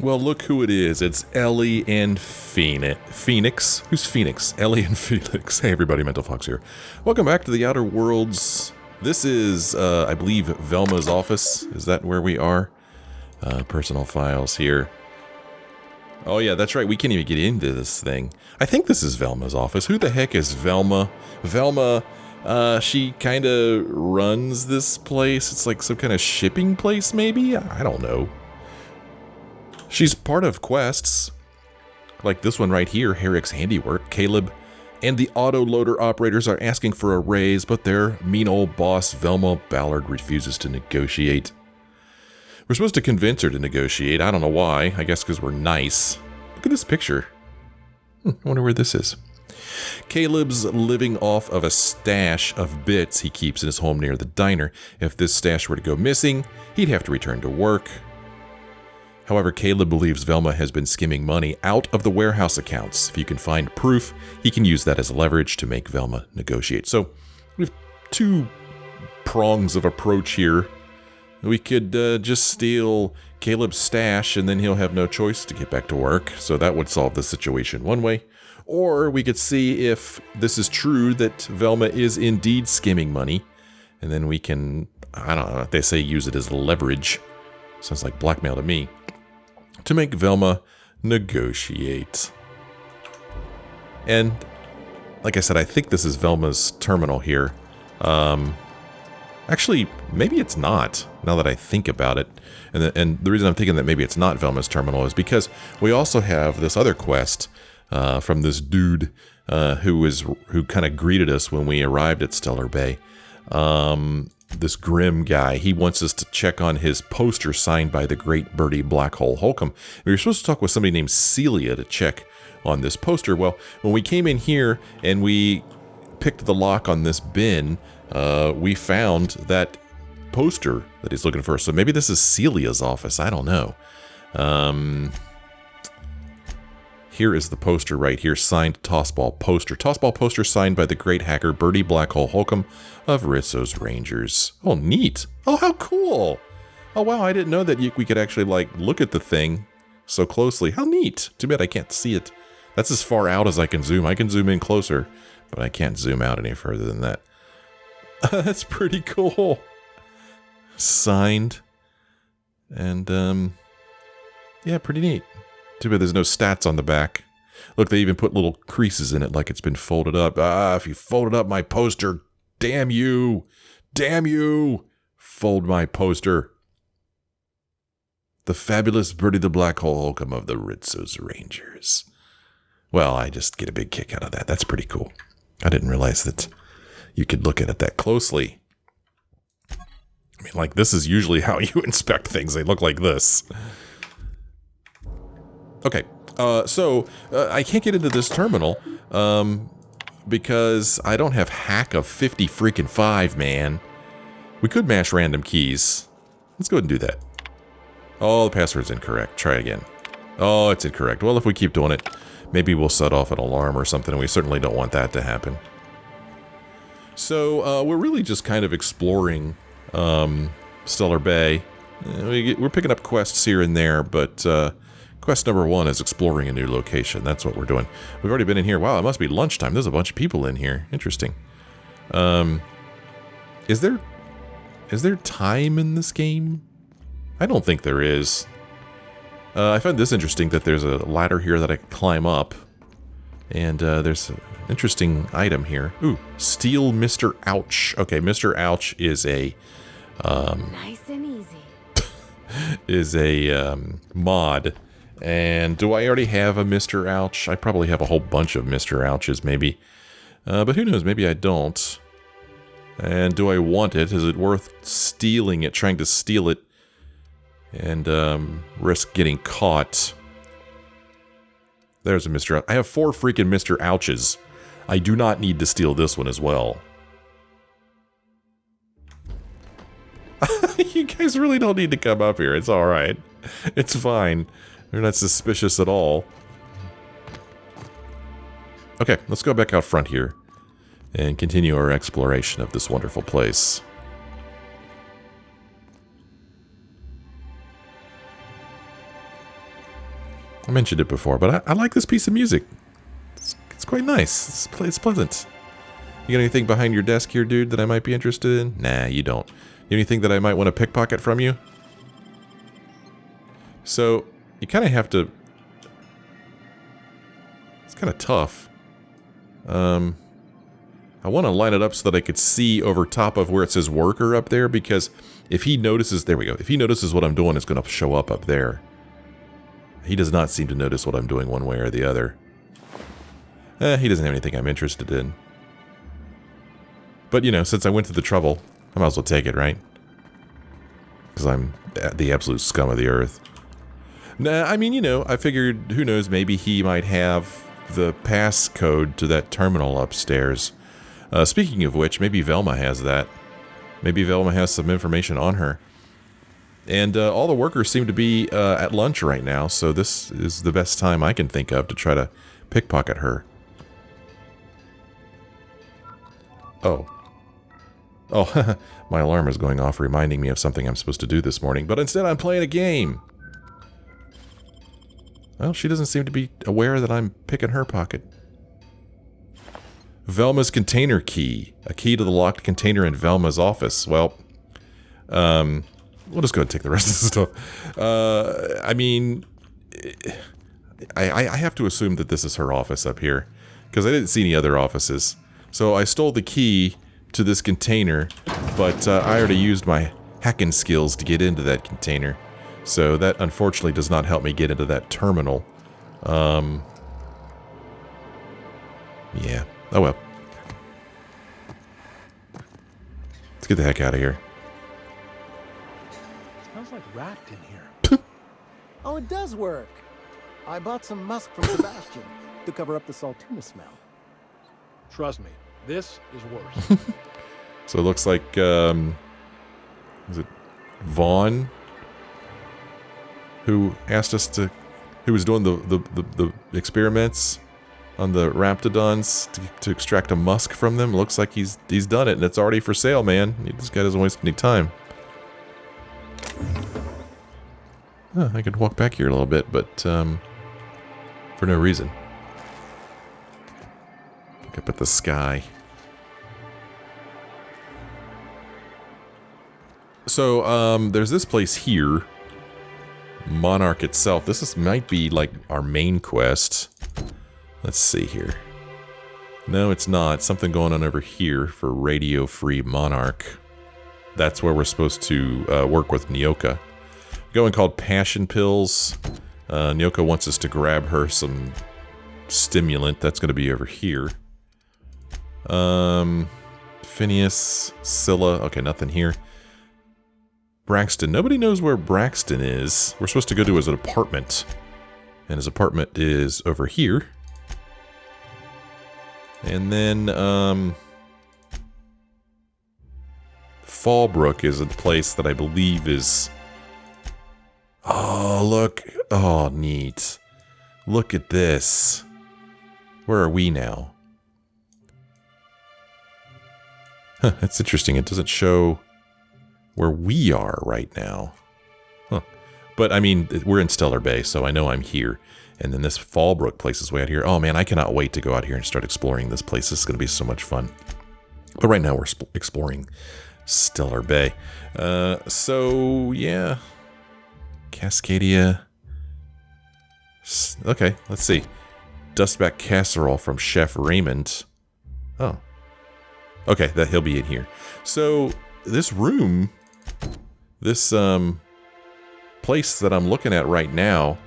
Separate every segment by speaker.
Speaker 1: Well, look who it is. It's Ellie and Phoenix. Who's Phoenix? Ellie and Phoenix. Hey everybody, Mental Fox here. Welcome back to the Outer Worlds. This is, I believe, Velma's office. Is that where we are? Personal files here. Oh yeah, that's right. We can't even get into this thing. I think this is Velma's office. Who the heck is Velma? Velma, she kind of runs this place. It's like some kind of shipping place, maybe? I don't know. She's part of quests, like this one right here, Herrick's Handiwork. Caleb and the autoloader operators are asking for a raise, but their mean old boss, Velma Ballard, refuses to negotiate. We're supposed to convince her to negotiate. I don't know why. I guess because we're nice. Look at this picture. I wonder where this is. Caleb's living off of a stash of bits he keeps in his home near the diner. If this stash were to go missing, he'd have to return to work. However, Caleb believes Velma has been skimming money out of the warehouse accounts. If you can find proof, he can use that as leverage to make Velma negotiate. So, we have two prongs of approach here. We could just steal Caleb's stash and then he'll have no choice to get back to work. So that would solve the situation one way. Or we could see if this is true, that Velma is indeed skimming money. And then we can, I don't know, they say use it as leverage. Sounds like blackmail to me. To make Velma negotiate. And, like I said, I think this is Velma's terminal here. Actually, maybe it's not, now that I think about it. And the reason I'm thinking that maybe it's not Velma's terminal is because we also have this other quest from this dude who kind of greeted us when we arrived at Stellar Bay. This grim guy. He wants us to check on his poster signed by the great birdie Black Hole Holcomb. We were supposed to talk with somebody named Celia to check on this poster. Well, when we came in here and we picked the lock on this bin, we found that poster that he's looking for. So maybe this is Celia's office. I don't know. Here is the poster right here, signed Tossball poster. Tossball poster signed by the great hacker Birdie Black Hole Holcomb of Rizzo's Rangers. Oh, neat. Oh, how cool. Oh, wow, I didn't know that we could actually, like, look at the thing so closely. How neat. Too bad I can't see it. That's as far out as I can zoom. I can zoom in closer, but I can't zoom out any further than that. That's pretty cool. Signed. And, yeah, pretty neat. Too bad there's no stats on the back. Look, they even put little creases in it like it's been folded up. Ah, if you folded up my poster, damn you. Damn you. Fold my poster. The fabulous Birdie the Black Hole Holcomb of the Rizzo's Rangers. Well, I just get a big kick out of that. That's pretty cool. I didn't realize that you could look at it that closely. I mean, like, this is usually how you inspect things. They look like this. Okay, so I can't get into this terminal because I don't have hack of 50 freaking 5, man. We could mash random keys. Let's go ahead and do that. Oh, the password's incorrect. Try again. Oh, it's incorrect. Well, if we keep doing it, maybe we'll set off an alarm or something, and we certainly don't want that to happen. So we're really just kind of exploring Stellar Bay. We're picking up quests here and there, but quest number 1 is exploring a new location. That's what we're doing. We've already been in here. Wow, it must be lunchtime. There's a bunch of people in here. Interesting. Is there time in this game? I don't think there is. I find this interesting that there's a ladder here that I can climb up. And there's an interesting item here. Ooh, steal Mr. Ouch. Okay, Mr. Ouch is a
Speaker 2: nice and easy.
Speaker 1: is a mod. And do I already have a Mr. Ouch? I probably have a whole bunch of Mr. Ouches, maybe. But who knows, maybe I don't. And do I want it? Is it worth stealing it, trying to steal it, and risk getting caught? There's a Mr. Ouch. I have 4 freaking Mr. Ouches. I do not need to steal this one as well. You guys really don't need to come up here. It's alright. It's fine. They're not suspicious at all. Okay, let's go back out front here and continue our exploration of this wonderful place. I mentioned it before, but I like this piece of music. It's quite nice. It's pleasant. You got anything behind your desk here, dude, that I might be interested in? Nah, you don't. Anything that I might want to pickpocket from you? So, you kind of have to... It's kind of tough. I want to line it up so that I could see over top of where it says worker up there, because if he notices... There we go. If he notices what I'm doing, it's going to show up there. He does not seem to notice what I'm doing one way or the other. He doesn't have anything I'm interested in. But, you know, since I went to the trouble, I might as well take it, right? Because I'm the absolute scum of the earth. Nah, I mean, you know, I figured, who knows, maybe he might have the passcode to that terminal upstairs. Speaking of which, maybe Velma has that. Maybe Velma has some information on her. And all the workers seem to be at lunch right now, so this is the best time I can think of to try to pickpocket her. Oh. Oh, my alarm is going off reminding me of something I'm supposed to do this morning, but instead I'm playing a game. Well, she doesn't seem to be aware that I'm picking her pocket. Velma's container key. A key to the locked container in Velma's office. Well, we'll just go ahead and take the rest of the stuff. I mean, I have to assume that this is her office up here, because I didn't see any other offices. So I stole the key to this container, but I already used my hacking skills to get into that container. So that unfortunately does not help me get into that terminal. Yeah. Oh well. Let's get the heck out of here.
Speaker 3: Smells like rat in here. Oh, it does work. I bought some musk from Sebastian to cover up the saltuna smell. Trust me, this is worse.
Speaker 1: So it looks like, is it Vaughn? Who asked us to, who was doing the experiments on the Raptidons to extract a musk from them. Looks like he's done it, and it's already for sale, man. This guy doesn't waste any time. Huh, I could walk back here a little bit, but for no reason. Look up at the sky. So, there's this place here. Monarch itself. This might be like our main quest. Let's see here. No, it's not. Something going on over here for radio-free Monarch. That's where we're supposed to work with Nyoka. Going called Passion Pills. Nyoka wants us to grab her some stimulant. That's going to be over here. Phineas, Scylla. Okay, nothing here. Braxton. Nobody knows where Braxton is. We're supposed to go to his apartment. And his apartment is over here. And then, Fallbrook is a place that I believe is... Oh, look. Oh, neat. Look at this. Where are we now? Huh, that's interesting. It doesn't show where we are right now. Huh. But, I mean, we're in Stellar Bay, so I know I'm here. And then this Fallbrook place is way out here. Oh, man, I cannot wait to go out here and start exploring this place. This is going to be so much fun. But right now we're exploring Stellar Bay. So, yeah. Cascadia. Okay, let's see. Dustback casserole from Chef Raymond. Oh. Okay, that he'll be in here. So, this room, this place that I'm looking at right now,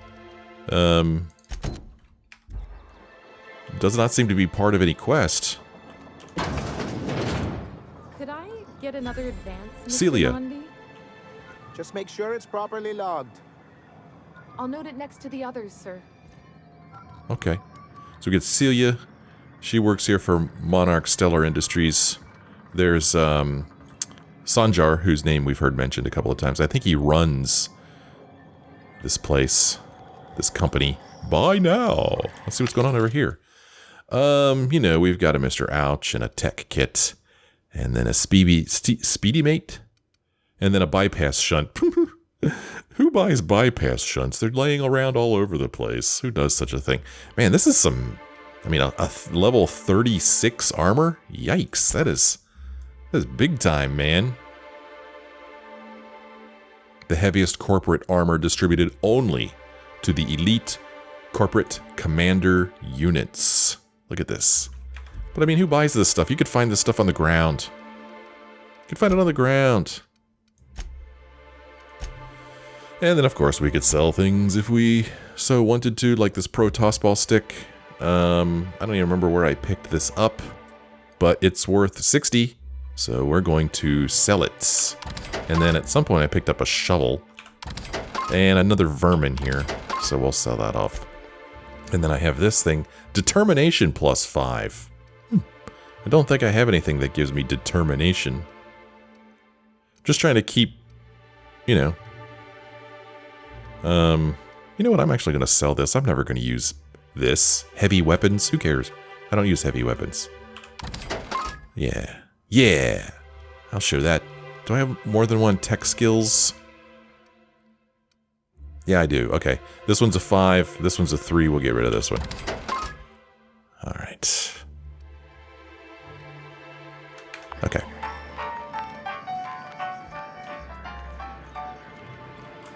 Speaker 1: does not seem to be part of any quest.
Speaker 2: Could I get another advance, Mr.
Speaker 1: Celia.
Speaker 2: Nandi?
Speaker 3: Just make sure it's properly logged.
Speaker 2: I'll note it next to the others, sir.
Speaker 1: Okay. So we get Celia. She works here for Monarch Stellar Industries. There's Sanjar, whose name we've heard mentioned a couple of times. I think he runs this place, this company. Buy now. Let's see what's going on over here. You know, we've got a Mr. Ouch and a tech kit, and then a speedy mate, and then a bypass shunt. Who buys bypass shunts? They're laying around all over the place. Who does such a thing? Man, this is some... I mean, a level 36 armor? Yikes, that is big time, man. The heaviest corporate armor distributed only to the elite corporate commander units. Look at this. But I mean, who buys this stuff? You could find this stuff on the ground. You could find it on the ground. And then, of course, we could sell things if we so wanted to, like this pro tossball stick. I don't even remember where I picked this up, but it's worth 60, so we're going to sell it. And then at some point I picked up a shovel and another vermin here, so we'll sell that off. And then I have this thing, determination plus 5. I don't think I have anything that gives me determination. Just trying to keep, you know. You know what? I'm actually going to sell this. I'm never going to use this. Heavy weapons? Who cares? I don't use heavy weapons. Yeah. Yeah! I'll show that. Do I have more than one tech skills? Yeah, I do. Okay. This one's a 5. This one's a 3. We'll get rid of this one. Alright. Okay.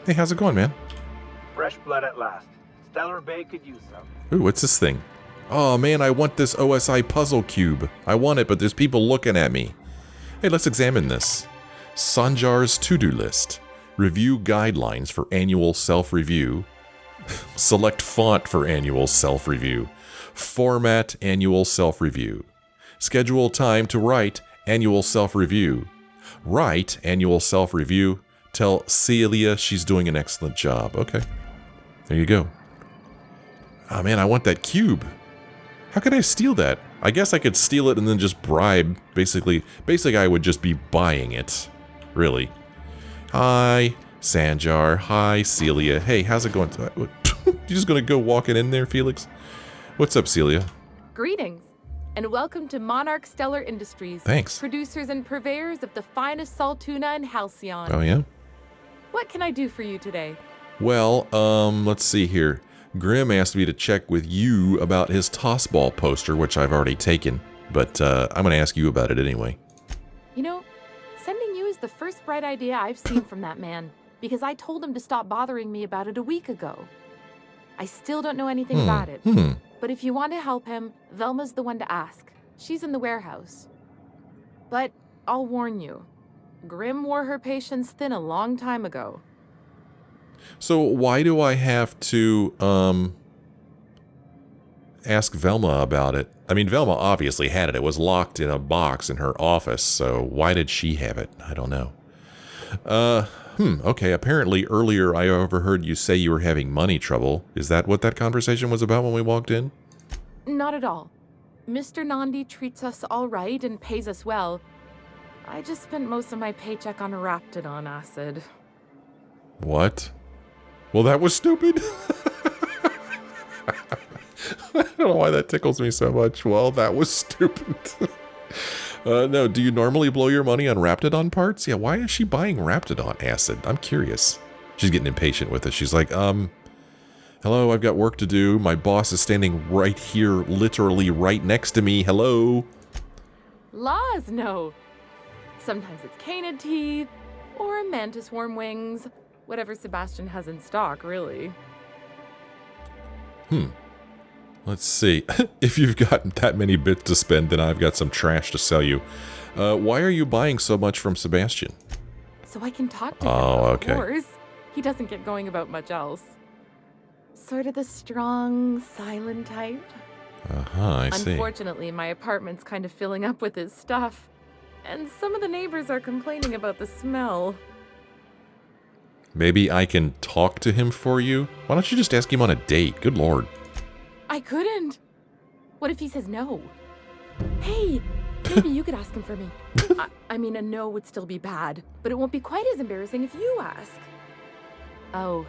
Speaker 1: Hey, how's it going, man?
Speaker 4: Fresh blood at last. Stellar Bay could use some.
Speaker 1: Ooh, what's this thing? Oh man, I want this OSI puzzle cube. I want it, but there's people looking at me. Hey, let's examine this. Sanjar's to-do list. Review guidelines for annual self-review. Select font for annual self-review. Format annual self-review. Schedule time to write annual self-review. Write annual self-review. Tell Celia she's doing an excellent job. Okay. There you go. Oh man, I want that cube. How could I steal that? I guess I could steal it and then just bribe. Basically, I would just be buying it. Really. Hi, Sanjar. Hi, Celia. Hey, how's it going? You just gonna go walking in there, Felix? What's up, Celia?
Speaker 2: Greetings, and welcome to Monarch Stellar Industries.
Speaker 1: Thanks.
Speaker 2: Producers and purveyors of the finest salt tuna in Halcyon.
Speaker 1: Oh, yeah?
Speaker 2: What can I do for you today?
Speaker 1: Well, let's see here. Grim asked me to check with you about his tossball poster, which I've already taken. But I'm going to ask you about it anyway.
Speaker 2: You know, sending you is the first bright idea I've seen from that man, because I told him to stop bothering me about it a week ago. I still don't know anything about it. But if you want to help him, Velma's the one to ask. She's in the warehouse. But I'll warn you, Grim wore her patience thin a long time ago.
Speaker 1: So why do I have to ask Velma about it? I mean, Velma obviously had it. It was locked in a box in her office, so why did she have it? I don't know. Okay, apparently earlier I overheard you say you were having money trouble. Is that what that conversation was about when we walked in?
Speaker 2: Not at all. Mr. Nandi treats us all right and pays us well. I just spent most of my paycheck on Raptidon acid.
Speaker 1: What? Well, that was stupid. I don't know why that tickles me so much. Well, that was stupid. No, do you normally blow your money on Raptidon parts? Yeah, why is she buying Raptidon acid? I'm curious. She's getting impatient with it. She's like, hello, I've got work to do. My boss is standing right here, literally right next to me. Hello?
Speaker 2: Laws, no. Sometimes it's canid teeth, or mantis worm wings. Whatever Sebastian has in stock, really.
Speaker 1: Let's see. If you've got that many bits to spend, then I've got some trash to sell you. Why are you buying so much from Sebastian?
Speaker 2: So I can talk to him, of course. He doesn't get going about much else. Sort of the strong, silent type.
Speaker 1: I see.
Speaker 2: Unfortunately, my apartment's kind of filling up with his stuff. And some of the neighbors are complaining about the smell.
Speaker 1: Maybe I can talk to him for you? Why don't you just ask him on a date? Good lord.
Speaker 2: I couldn't. What if he says no? Hey, maybe you could ask him for me. I mean, a no would still be bad, but it won't be quite as embarrassing if you ask. Oh,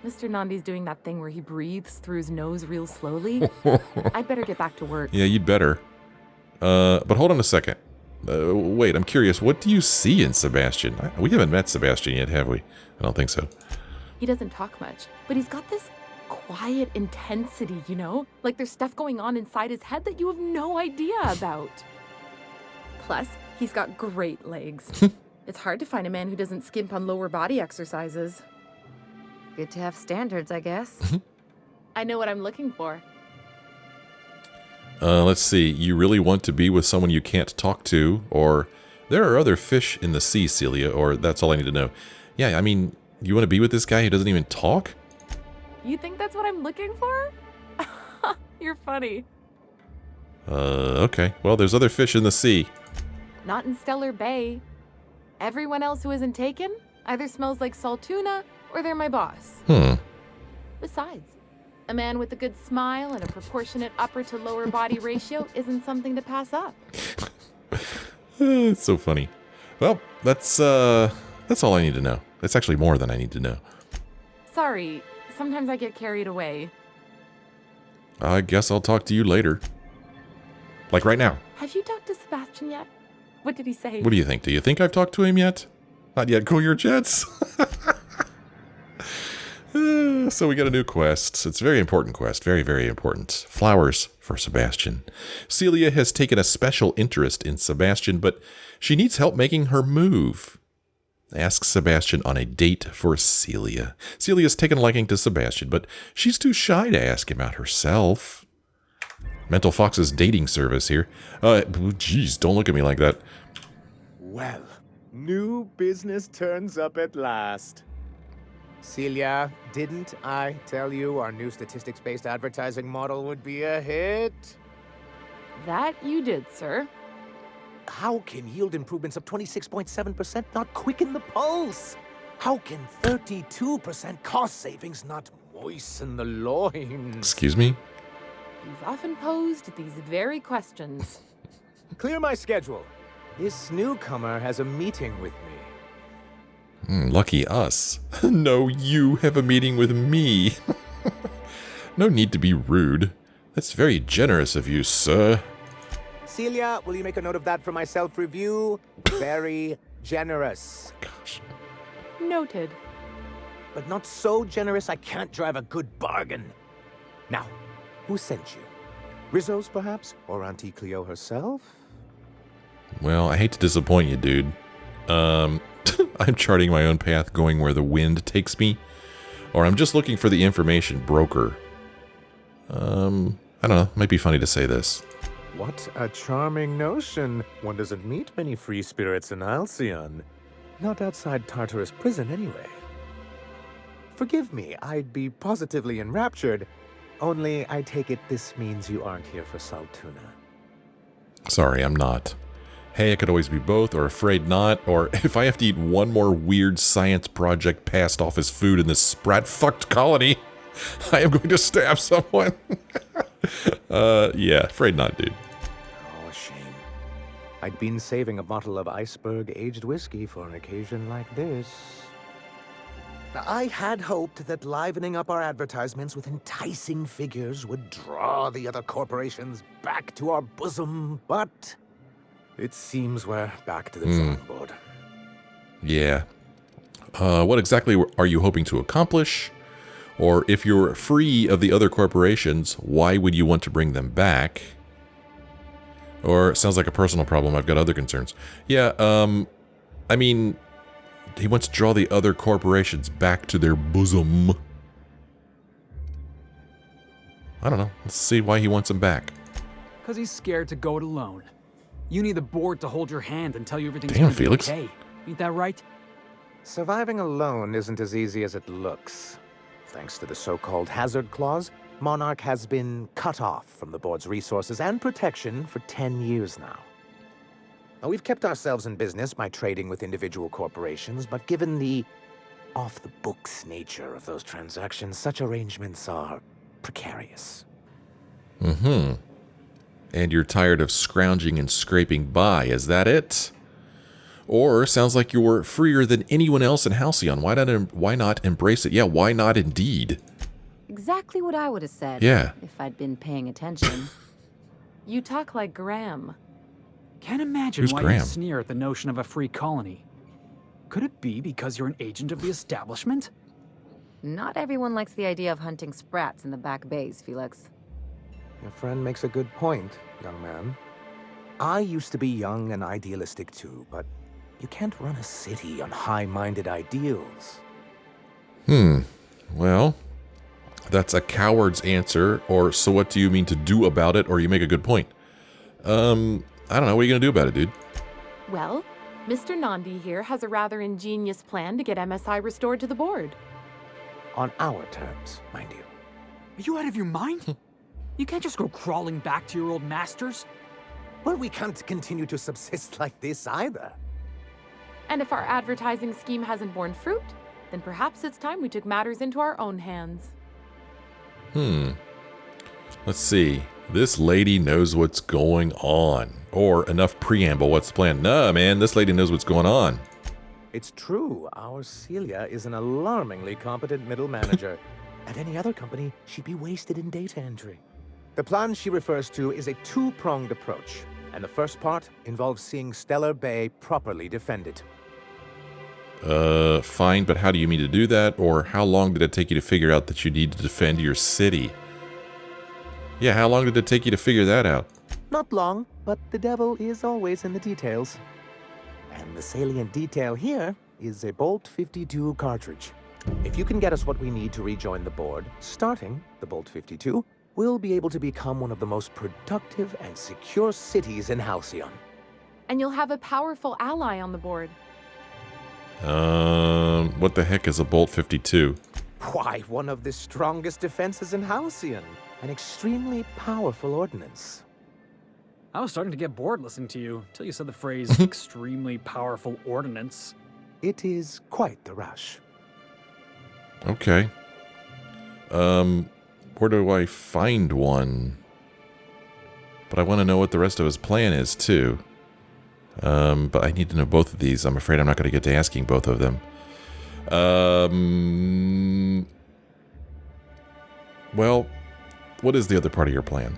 Speaker 2: Mr. Nandi's doing that thing where he breathes through his nose real slowly. I'd better get back to work.
Speaker 1: Yeah, you'd better. But hold on a second. Wait, I'm curious. What do you see in Sebastian? We haven't met Sebastian yet, have we? I don't think so.
Speaker 2: He doesn't talk much, but he's got this quiet intensity, you know? Like there's stuff going on inside his head that you have no idea about. Plus, he's got great legs. It's hard to find a man who doesn't skimp on lower body exercises. Good to have standards, I guess. I know what I'm looking for.
Speaker 1: Let's see. You really want to be with someone you can't talk to, or there are other fish in the sea, Celia, or that's all I need to know. Yeah, I mean, you want to be with this guy who doesn't even talk?
Speaker 2: You think that's what I'm looking for? You're funny.
Speaker 1: Okay. Well, there's other fish in the sea.
Speaker 2: Not in Stellar Bay. Everyone else who isn't taken either smells like salt tuna or they're my boss. Besides, a man with a good smile and a proportionate upper to lower body ratio isn't something to pass up.
Speaker 1: It's so funny. Well, that's all I need to know. It's actually more than I need to know.
Speaker 2: Sorry, sometimes I get carried away.
Speaker 1: I guess I'll talk to you later. Like right now.
Speaker 2: Have you talked to Sebastian yet? What did he say?
Speaker 1: What do you think? Do you think I've talked to him yet? Not yet. Cool your jets. So we got a new quest. It's a very important quest. Very, very important. Flowers for Sebastian. Celia has taken a special interest in Sebastian, but she needs help making her move. Asks Sebastian on a date for Celia. Celia's taken a liking to Sebastian, but she's too shy to ask him out herself. Mental Fox's dating service here. Geez, don't look at me like that.
Speaker 5: Well, new business turns up at last. Celia, didn't I tell you our new statistics-based advertising model would be a hit?
Speaker 2: That you did, sir.
Speaker 5: How can yield improvements of 26.7% not quicken the pulse? How can 32% cost savings not moisten the loins?
Speaker 1: Excuse me?
Speaker 2: You've often posed these very questions.
Speaker 5: Clear my schedule. This newcomer has a meeting with me.
Speaker 1: Lucky us. No, you have a meeting with me. No need to be rude. That's very generous of you, sir.
Speaker 5: Celia, will you make a note of that for my self-review? Very generous.
Speaker 1: Gosh.
Speaker 2: Noted.
Speaker 5: But not so generous I can't drive a good bargain. Now, who sent you? Rizzo's, perhaps? Or Auntie Cleo herself?
Speaker 1: Well, I hate to disappoint you, dude. I'm charting my own path, going where the wind takes me. Or I'm just looking for the information broker. I don't know. Might be funny to say this.
Speaker 5: What a charming notion. One doesn't meet many free spirits in Halcyon. Not outside Tartarus prison, anyway. Forgive me, I'd be positively enraptured. Only, I take it this means you aren't here for salt tuna.
Speaker 1: Sorry, I'm not. Hey, I could always be both, or afraid not, or if I have to eat one more weird science project passed off as food in this sprat-fucked colony, I am going to stab someone. Yeah, afraid not, dude.
Speaker 5: Oh, a shame. I'd been saving a bottle of iceberg-aged whiskey for an occasion like this. I had hoped that livening up our advertisements with enticing figures would draw the other corporations back to our bosom, but it seems we're back to the drawing board.
Speaker 1: Yeah. What exactly are you hoping to accomplish? Or if you're free of the other corporations, why would you want to bring them back? Or it sounds like a personal problem. I've got other concerns. Yeah, I mean, he wants to draw the other corporations back to their bosom. I don't know. Let's see why he wants them back.
Speaker 6: Because he's scared to go it alone. You need the board to hold your hand and tell you everything's
Speaker 1: Damn,
Speaker 6: gonna be
Speaker 1: Felix.
Speaker 6: okay. Ain't that right?
Speaker 5: Surviving alone isn't as easy as it looks. Thanks to the so-called hazard clause, Monarch has been cut off from the board's resources and protection for 10 years now. Now, we've kept ourselves in business by trading with individual corporations, but given the off-the-books nature of those transactions, such arrangements are precarious.
Speaker 1: Mm-hmm. And you're tired of scrounging and scraping by, is that it? Or sounds like you're freer than anyone else in Halcyon. Why not embrace it? Yeah, why not indeed?
Speaker 7: Exactly what I would have said.
Speaker 1: Yeah.
Speaker 7: If I'd been paying attention.
Speaker 2: You talk like Graham.
Speaker 6: Can't imagine
Speaker 1: Who's
Speaker 6: why
Speaker 1: Graham?
Speaker 6: you sneer at the notion of a free colony. Could it be because you're an agent of the establishment?
Speaker 7: Not everyone likes the idea of hunting sprats in the back bays, Felix.
Speaker 5: Your friend makes a good point, young man. I used to be young and idealistic too, but you can't run a city on high-minded ideals.
Speaker 1: Well, that's a coward's answer, or so what do you mean to do about it, or you make a good point. I don't know, what are you gonna do about it, dude?
Speaker 2: Well, Mr. Nandi here has a rather ingenious plan to get MSI restored to the board.
Speaker 5: On our terms, mind you.
Speaker 6: Are you out of your mind? You can't just go crawling back to your old masters.
Speaker 5: Well, we can't continue to subsist like this either.
Speaker 2: And if our advertising scheme hasn't borne fruit, then perhaps it's time we took matters into our own hands.
Speaker 1: Let's see. This lady knows what's going on. Or enough preamble, what's the plan? Nah, man, this lady knows what's going on.
Speaker 5: It's true, our Celia is an alarmingly competent middle manager. At any other company, she'd be wasted in data entry. The plan she refers to is a two-pronged approach, and the first part involves seeing Stellar Bay properly defended.
Speaker 1: Fine, but how do you mean to do that? Or how long did it take you to figure out that you need to defend your city? Yeah, how long did it take you to figure that out?
Speaker 5: Not long, but the devil is always in the details. And the salient detail here is a Bolt 52 cartridge. If you can get us what we need to rejoin the board, starting the Bolt 52, we'll be able to become one of the most productive and secure cities in Halcyon.
Speaker 2: And you'll have a powerful ally on the board.
Speaker 1: What the heck is a Bolt 52?
Speaker 5: Why, one of the strongest defenses in Halcyon. An extremely powerful ordnance.
Speaker 6: I was starting to get bored listening to you, till you said the phrase, extremely powerful ordnance.
Speaker 5: It is quite the rush.
Speaker 1: Okay. Where do I find one? But I want to know what the rest of his plan is, too. But I need to know both of these. I'm afraid I'm not going to get to asking both of them. Well, what is the other part of your plan?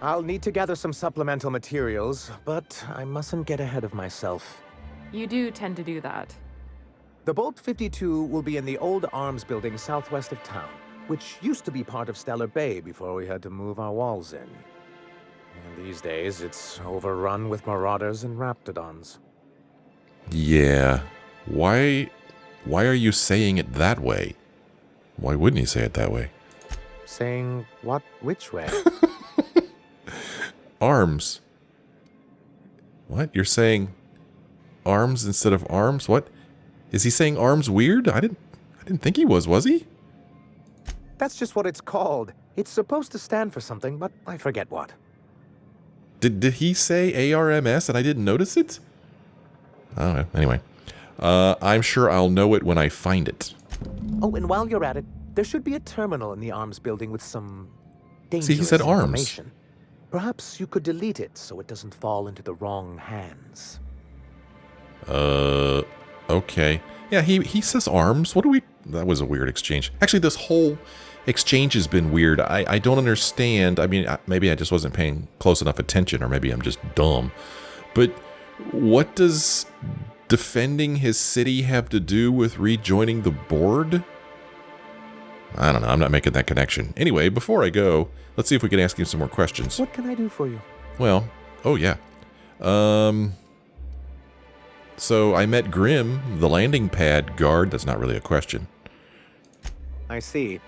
Speaker 5: I'll need to gather some supplemental materials, but I mustn't get ahead of myself.
Speaker 2: You do tend to do that.
Speaker 5: The Bolt 52 will be in the old arms building southwest of town, which used to be part of Stellar Bay before we had to move our walls in. And these days, it's overrun with marauders and raptidons.
Speaker 1: Yeah. Why are you saying it that way? Why wouldn't you say it that way?
Speaker 5: Saying what? Which way?
Speaker 1: Arms. What? You're saying arms instead of arms? What? Is he saying arms weird? I didn't think he was he?
Speaker 5: That's just what it's called. It's supposed to stand for something, but I forget what.
Speaker 1: Did he say ARMS and I didn't notice it? I don't know. Anyway. I'm sure I'll know it when I find it.
Speaker 5: Oh, and while you're at it, there should be a terminal in the arms building with some dangerous
Speaker 1: See, he said arms.
Speaker 5: information. Perhaps you could delete it so it doesn't fall into the wrong hands.
Speaker 1: Okay. Yeah, he says arms. What do we... That was a weird exchange. Actually, this whole exchange has been weird. I don't understand. I mean, maybe I just wasn't paying close enough attention, or maybe I'm just dumb. But what does defending his city have to do with rejoining the board? I don't know. I'm not making that connection. Anyway, before I go, let's see if we can ask him some more questions.
Speaker 5: What can I do for you?
Speaker 1: Well, oh yeah. So I met Grim, the landing pad guard. That's not really a question.
Speaker 5: I see.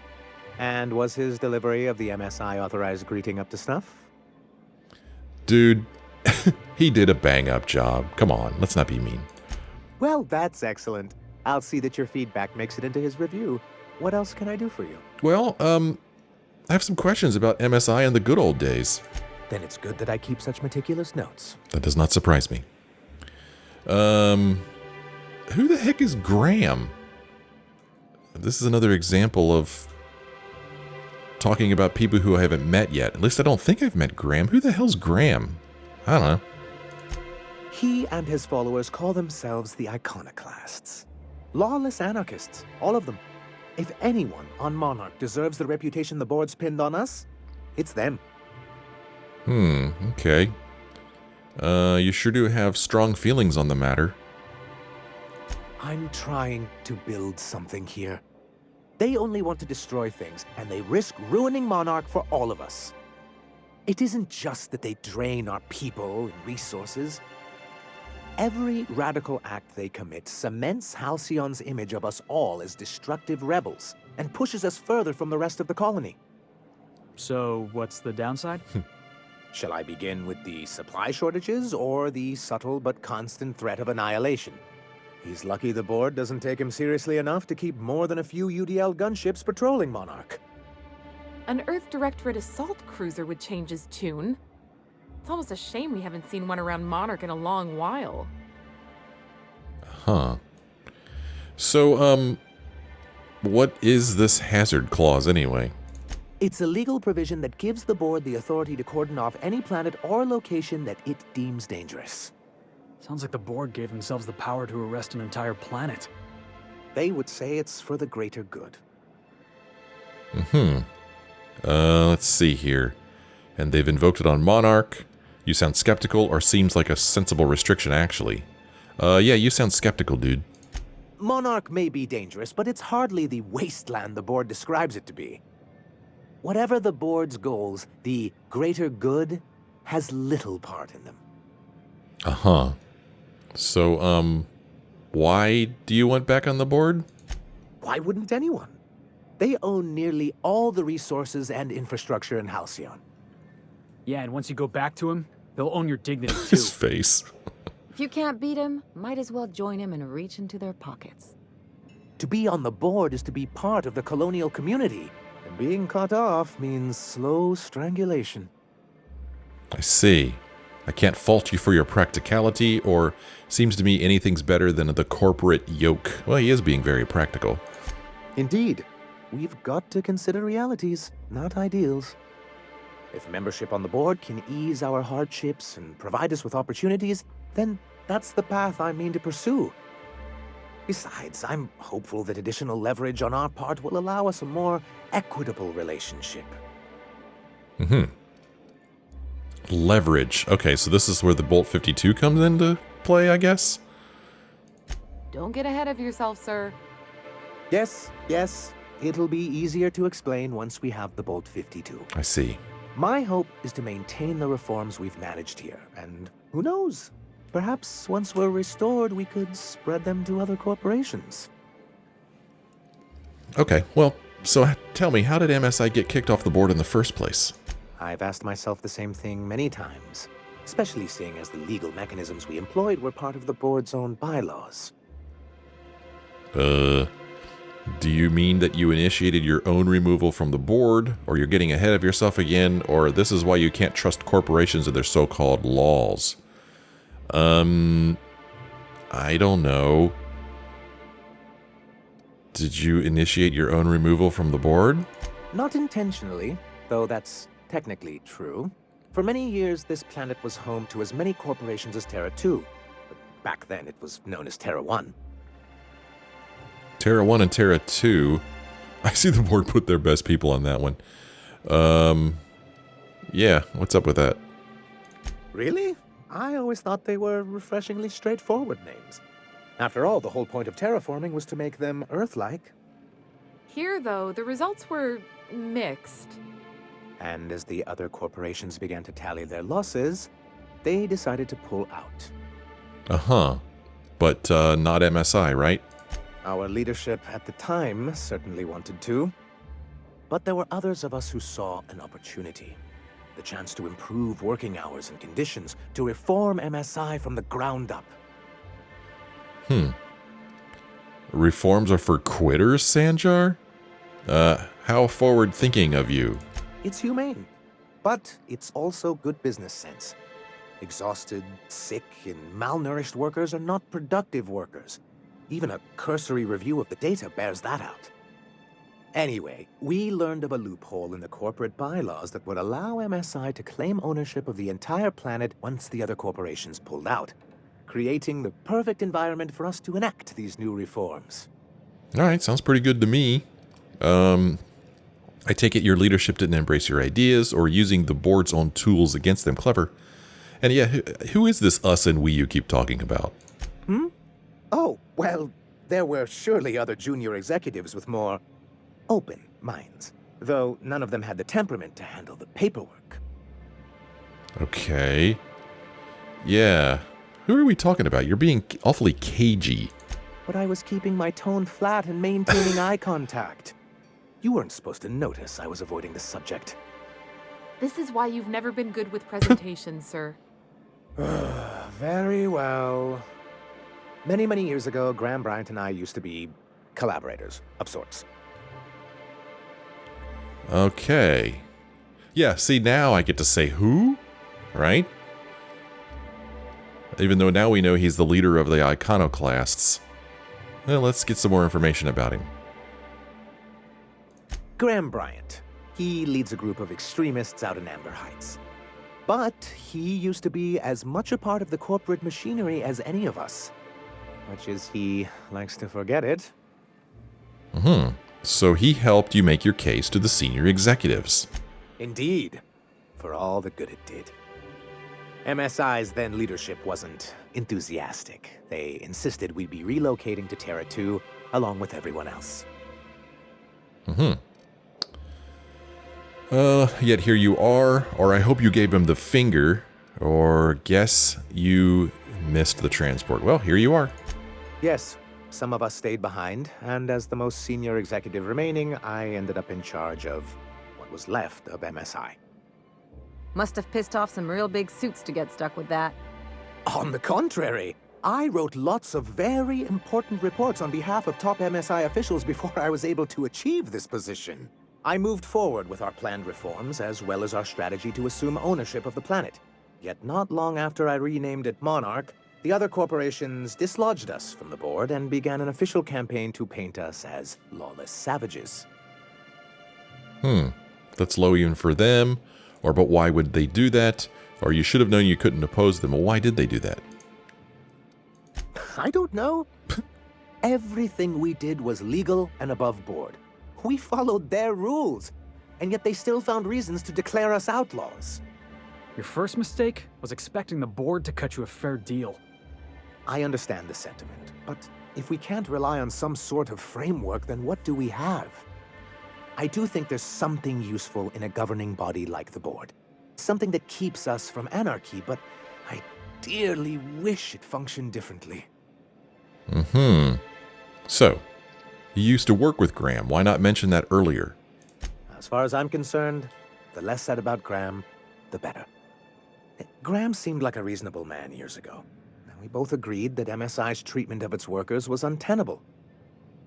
Speaker 5: And was his delivery of the MSI authorized greeting up to snuff?
Speaker 1: Dude, he did a bang-up job. Come on, let's not be mean.
Speaker 5: Well, that's excellent. I'll see that your feedback makes it into his review. What else can I do for you?
Speaker 1: Well, I have some questions about MSI in the good old days.
Speaker 5: Then it's good that I keep such meticulous notes.
Speaker 1: That does not surprise me. Who the heck is Graham? This is another example of talking about people who I haven't met yet. At least I don't think I've met Graham. Who the hell's Graham? I don't know.
Speaker 5: He and his followers call themselves the Iconoclasts. Lawless anarchists, all of them. If anyone on Monarch deserves the reputation the board's pinned on us, it's them.
Speaker 1: Okay. You sure do have strong feelings on the matter.
Speaker 5: I'm trying to build something here. They only want to destroy things, and they risk ruining Monarch for all of us. It isn't just that they drain our people and resources. Every radical act they commit cements Halcyon's image of us all as destructive rebels and pushes us further from the rest of the colony.
Speaker 6: So, what's the downside?
Speaker 5: Shall I begin with the supply shortages or the subtle but constant threat of annihilation? He's lucky the board doesn't take him seriously enough to keep more than a few UDL gunships patrolling Monarch.
Speaker 2: An Earth Directorate assault cruiser would change his tune. It's almost a shame we haven't seen one around Monarch in a long while.
Speaker 1: Huh. So, what is this hazard clause anyway?
Speaker 5: It's a legal provision that gives the board the authority to cordon off any planet or location that it deems dangerous.
Speaker 6: Sounds like the board gave themselves the power to arrest an entire planet.
Speaker 5: They would say it's for the greater good.
Speaker 1: Let's see here. And they've invoked it on Monarch. You sound skeptical, or seems like a sensible restriction, actually. Yeah, you sound skeptical, dude.
Speaker 5: Monarch may be dangerous, but it's hardly the wasteland the board describes it to be. Whatever the board's goals, the greater good has little part in them.
Speaker 1: Uh-huh. So, why do you want back on the board?
Speaker 5: Why wouldn't anyone? They own nearly all the resources and infrastructure in Halcyon.
Speaker 6: Yeah, and once you go back to him, they'll own your dignity too.
Speaker 1: His face.
Speaker 7: If you can't beat him, might as well join him and reach into their pockets.
Speaker 5: To be on the board is to be part of the colonial community, and being cut off means slow strangulation.
Speaker 1: I see. I can't fault you for your practicality, or seems to me anything's better than the corporate yoke. Well, he is being very practical.
Speaker 5: Indeed. We've got to consider realities, not ideals. If membership on the board can ease our hardships and provide us with opportunities, then that's the path I mean to pursue. Besides, I'm hopeful that additional leverage on our part will allow us a more equitable relationship.
Speaker 1: Leverage. Okay, so this is where the Bolt 52 comes into play, I guess?
Speaker 2: Don't get ahead of yourself, sir.
Speaker 5: Yes. It'll be easier to explain once we have the Bolt 52.
Speaker 1: I see.
Speaker 5: My hope is to maintain the reforms we've managed here, and who knows? Perhaps once we're restored, we could spread them to other corporations.
Speaker 1: Okay, well, so tell me, how did MSI get kicked off the board in the first place?
Speaker 5: I've asked myself the same thing many times, especially seeing as the legal mechanisms we employed were part of the board's own bylaws.
Speaker 1: Do you mean that you initiated your own removal from the board, or you're getting ahead of yourself again, or this is why you can't trust corporations and their so-called laws? I don't know. Did you initiate your own removal from the board?
Speaker 5: Not intentionally, though that's technically true. For many years, this planet was home to as many corporations as Terra 2. But back then, it was known as Terra 1.
Speaker 1: Terra 1 and Terra 2. I see the board put their best people on that one. Yeah, what's up with that?
Speaker 5: Really? I always thought they were refreshingly straightforward names. After all, the whole point of terraforming was to make them Earth-like.
Speaker 2: Here, though, the results were mixed.
Speaker 5: And as the other corporations began to tally their losses, they decided to pull out.
Speaker 1: Uh-huh. But, not MSI, right?
Speaker 5: Our leadership at the time certainly wanted to. But there were others of us who saw an opportunity. The chance to improve working hours and conditions, to reform MSI from the ground up.
Speaker 1: Reforms are for quitters, Sanjar? How forward-thinking of you.
Speaker 5: It's humane, but it's also good business sense. Exhausted, sick, and malnourished workers are not productive workers. Even a cursory review of the data bears that out. Anyway, we learned of a loophole in the corporate bylaws that would allow MSI to claim ownership of the entire planet once the other corporations pulled out, creating the perfect environment for us to enact these new reforms.
Speaker 1: Alright, sounds pretty good to me. I take it your leadership didn't embrace your ideas, or using the board's own tools against them. Clever. And yeah, who is this us and we you keep talking about?
Speaker 5: Oh, well, there were surely other junior executives with more open minds, though none of them had the temperament to handle the paperwork.
Speaker 1: Okay. Yeah. Who are we talking about? You're being awfully cagey.
Speaker 5: But I was keeping my tone flat and maintaining eye contact. You weren't supposed to notice I was avoiding the subject.
Speaker 2: This is why you've never been good with presentations, sir.
Speaker 5: Very well. Many, many years ago, Graham Bryant and I used to be collaborators of sorts.
Speaker 1: Okay. Yeah, see, now I get to say who? Right? Even though now we know he's the leader of the iconoclasts. Well, let's get some more information about him.
Speaker 5: Graham Bryant. He leads a group of extremists out in Amber Heights. But he used to be as much a part of the corporate machinery as any of us. Much as he likes to forget it.
Speaker 1: So he helped you make your case to the senior executives.
Speaker 5: Indeed. For all the good it did. MSI's then leadership wasn't enthusiastic. They insisted we'd be relocating to Terra 2 along with everyone else.
Speaker 1: Yet here you are, or I hope you gave him the finger, or guess you missed the transport. Well, here you are.
Speaker 5: Yes, some of us stayed behind, and as the most senior executive remaining, I ended up in charge of what was left of MSI.
Speaker 7: Must have pissed off some real big suits to get stuck with that.
Speaker 5: On the contrary, I wrote lots of very important reports on behalf of top MSI officials before I was able to achieve this position. I moved forward with our planned reforms as well as our strategy to assume ownership of the planet. Yet not long after I renamed it Monarch, the other corporations dislodged us from the board and began an official campaign to paint us as lawless savages.
Speaker 1: That's low even for them. Or but why would they do that? Or you should have known you couldn't oppose them. Well, why did they do that?
Speaker 5: I don't know. Everything we did was legal and above board. We followed their rules, and yet they still found reasons to declare us outlaws.
Speaker 6: Your first mistake was expecting the board to cut you a fair deal.
Speaker 5: I understand the sentiment, but if we can't rely on some sort of framework, then what do we have? I do think there's something useful in a governing body like the board. Something that keeps us from anarchy, but I dearly wish it functioned differently.
Speaker 1: So, you used to work with Graham. Why not mention that earlier?
Speaker 5: As far as I'm concerned, the less said about Graham, the better. Graham seemed like a reasonable man years ago, and we both agreed that MSI's treatment of its workers was untenable.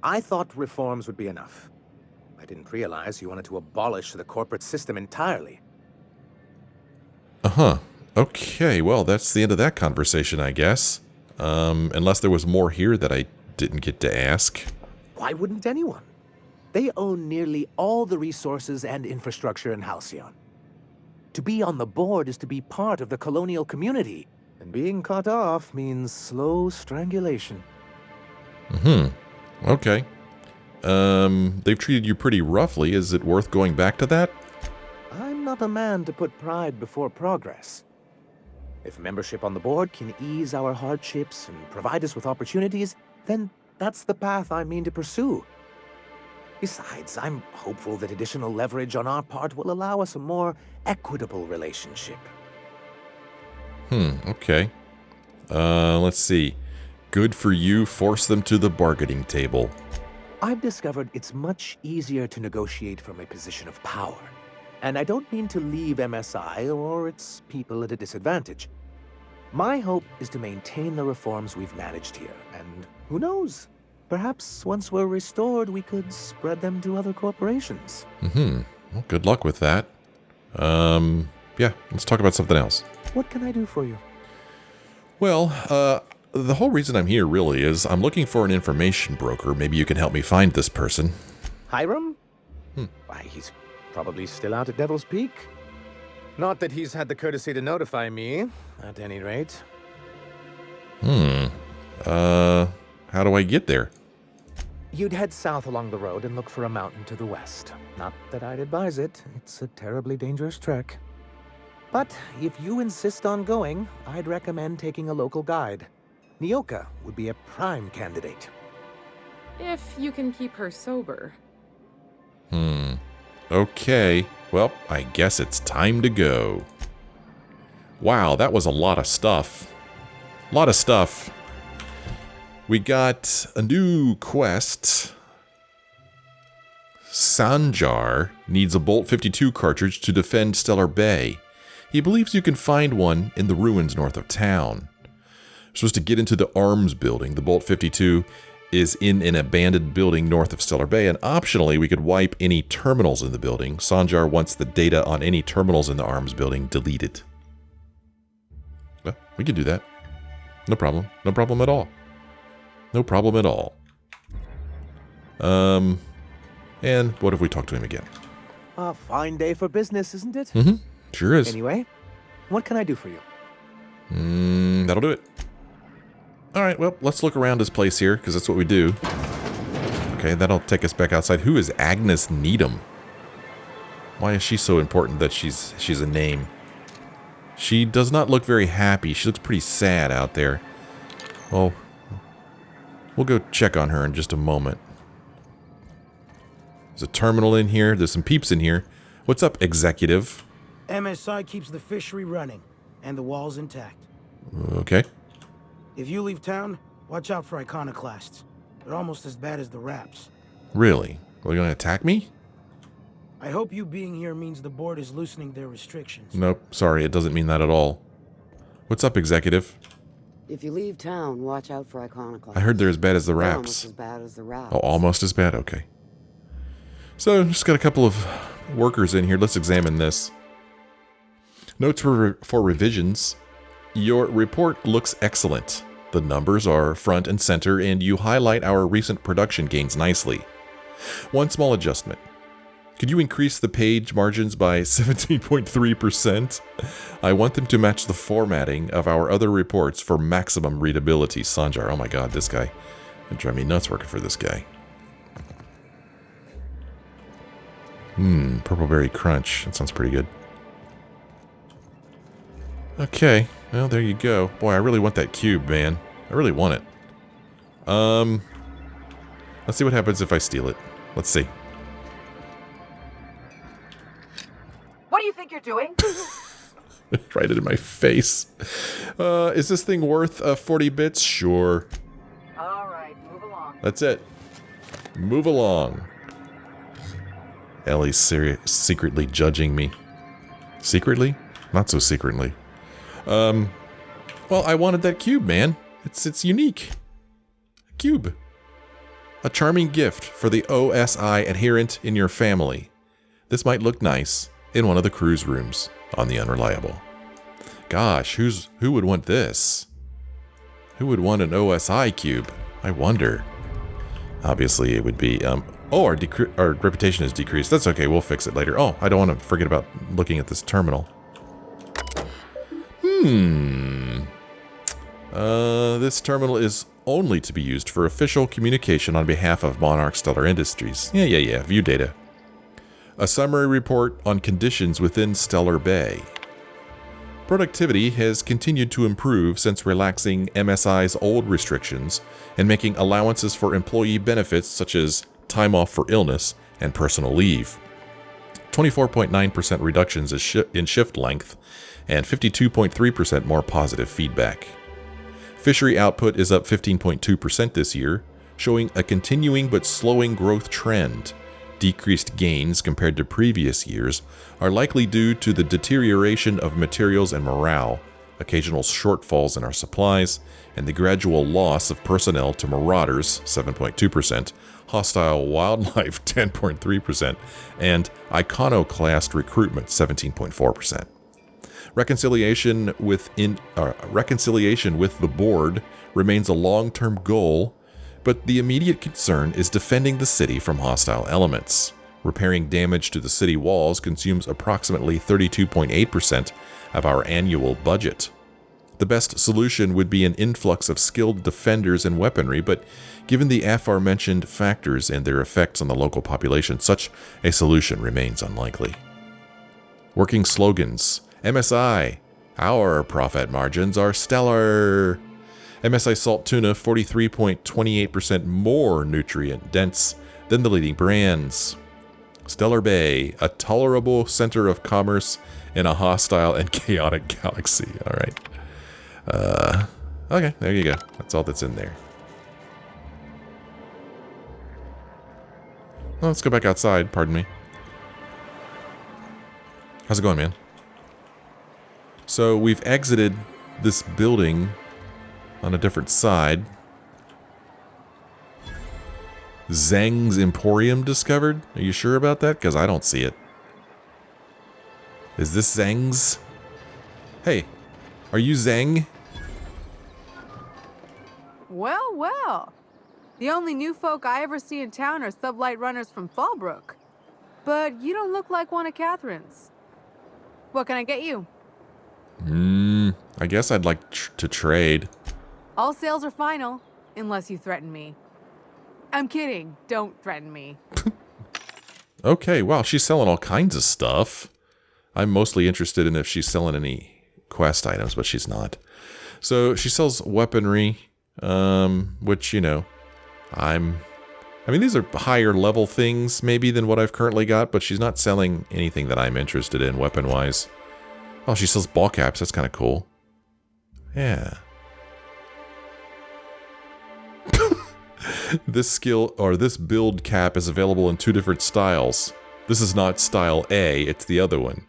Speaker 5: I thought reforms would be enough. I didn't realize you wanted to abolish the corporate system entirely.
Speaker 1: Okay, well, that's the end of that conversation, I guess. Unless there was more here that I didn't get to ask.
Speaker 5: Why wouldn't anyone? They own nearly all the resources and infrastructure in Halcyon. To be on the board is to be part of the colonial community, and being cut off means slow strangulation.
Speaker 1: Okay. They've treated you pretty roughly. Is it worth going back to that?
Speaker 5: I'm not a man to put pride before progress. If membership on the board can ease our hardships and provide us with opportunities, then that's the path I mean to pursue. Besides, I'm hopeful that additional leverage on our part will allow us a more equitable relationship.
Speaker 1: Okay. Let's see. Good for you. Force them to the bargaining table.
Speaker 5: I've discovered it's much easier to negotiate from a position of power. And I don't mean to leave MSI or its people at a disadvantage. My hope is to maintain the reforms we've managed here, and who knows? Perhaps once we're restored, we could spread them to other corporations.
Speaker 1: Well, good luck with that. Yeah, let's talk about something else.
Speaker 5: What can I do for you?
Speaker 1: Well, the whole reason I'm here really is I'm looking for an information broker. Maybe you can help me find this person.
Speaker 5: Hiram? Why, he's probably still out at Devil's Peak. Not that he's had the courtesy to notify me, at any rate.
Speaker 1: How do I get there?
Speaker 5: You'd head south along the road and look for a mountain to the west. Not that I'd advise it. It's a terribly dangerous trek. But if you insist on going, I'd recommend taking a local guide. Nyoka would be a prime candidate.
Speaker 2: If you can keep her sober.
Speaker 1: Okay. Well, I guess it's time to go. Wow, that was a lot of stuff. A lot of stuff. We got a new quest. Sanjar needs a Bolt 52 cartridge to defend Stellar Bay. He believes you can find one in the ruins north of town. You're supposed to get into the arms building. The Bolt 52 is in an abandoned building north of Stellar Bay, and optionally we could wipe any terminals in the building. Sanjar wants the data on any terminals in the arms building deleted. Well, we can do that. No problem. No problem at all. No problem at all. And what if we talk to him again?
Speaker 5: A fine day for business, isn't it?
Speaker 1: Mm-hmm. Sure is.
Speaker 5: Anyway, what can I do for you?
Speaker 1: That'll do it. All right, well, let's look around this place here, because that's what we do. Okay, that'll take us back outside. Who is Agnes Needham? Why is she so important that she's a name? She does not look very happy. She looks pretty sad out there. Well, we'll go check on her in just a moment. There's a terminal in here. There's some peeps in here. What's up, executive?
Speaker 8: MSI keeps the fishery running, and the walls intact.
Speaker 1: Okay.
Speaker 8: If you leave town, watch out for iconoclasts. They're almost as bad as the Raps.
Speaker 1: Really? Are they going to attack me?
Speaker 8: I hope you being here means the board is loosening their restrictions.
Speaker 1: Nope, sorry, it doesn't mean that at all. What's up, executive?
Speaker 9: If you leave town, watch out for iconoclasts.
Speaker 1: I heard they're as bad as the
Speaker 9: They're
Speaker 1: Raps.
Speaker 9: almost as bad as the Raps.
Speaker 1: Oh, almost as bad? Okay. So, just got a couple of workers in here. Let's examine this. Notes for revisions. Your report looks excellent. The numbers are front and center, and you highlight our recent production gains nicely. One small adjustment. Could you increase the page margins by 17.3%? I want them to match the formatting of our other reports for maximum readability. Sanjar, oh my god, this guy. It'd drive me nuts working for this guy. Purpleberry Crunch. That sounds pretty good. Okay, well, there you go. Boy, I really want that cube, man. I really want it. Let's see what happens if I steal it. Let's see.
Speaker 10: What do you think you're doing?
Speaker 1: Right in my face. Is this thing worth 40 bits? Sure.
Speaker 10: All right, move along.
Speaker 1: That's it. Move along. Ellie's secretly judging me. Secretly? Not so secretly. Well, I wanted that cube, man. It's unique. A cube. A charming gift for the OSI adherent in your family. This might look nice in one of the cruise rooms on the Unreliable. Gosh, who would want this? Who would want an OSI cube? I wonder. Obviously, it would be, our reputation is decreased. That's okay, we'll fix it later. Oh, I don't want to forget about looking at this terminal. This terminal is only to be used for official communication on behalf of Monarch Stellar Industries. Yeah, view data. A summary report on conditions within Stellar Bay. Productivity has continued to improve since relaxing MSI's old restrictions and making allowances for employee benefits such as time off for illness and personal leave. 24.9% reductions in shift length and 52.3% more positive feedback. Fishery output is up 15.2% this year, showing a continuing but slowing growth trend. Decreased gains compared to previous years are likely due to the deterioration of materials and morale, occasional shortfalls in our supplies, and the gradual loss of personnel to marauders, 7.2%, hostile wildlife, 10.3%, and iconoclast recruitment, 17.4%. Reconciliation with the board remains a long-term goal, but the immediate concern is defending the city from hostile elements. Repairing damage to the city walls consumes approximately 32.8% of our annual budget. The best solution would be an influx of skilled defenders and weaponry, but given the aforementioned factors and their effects on the local population, such a solution remains unlikely. Working slogans. MSI. Our profit margins are stellar. MSI salt tuna 43.28% more nutrient dense than the leading brands. Stellar Bay, a tolerable center of commerce in a hostile and chaotic galaxy. All right. Okay, there you go. That's all that's in there. Well, let's go back outside. Pardon me. How's it going, man? So we've exited this building on a different side. Zhang's Emporium discovered? Are you sure about that? Because I don't see it. Is this Zhang's? Hey, are you Zhang?
Speaker 11: Well, well. The only new folk I ever see in town are sublight runners from Fallbrook. But you don't look like one of Catherine's. What can I get you?
Speaker 1: I guess I'd like to trade.
Speaker 11: All sales are final, unless you threaten me. I'm kidding. Don't threaten me.
Speaker 1: Okay, wow, she's selling all kinds of stuff. I'm mostly interested in if she's selling any quest items, but she's not. So she sells weaponry, which, you know, I mean, these are higher level things maybe than what I've currently got, but she's not selling anything that I'm interested in weapon-wise. Oh, she sells ball caps. That's kind of cool. Yeah. This skill, or this build cap is available in 2 different styles. This is not style A, it's the other one.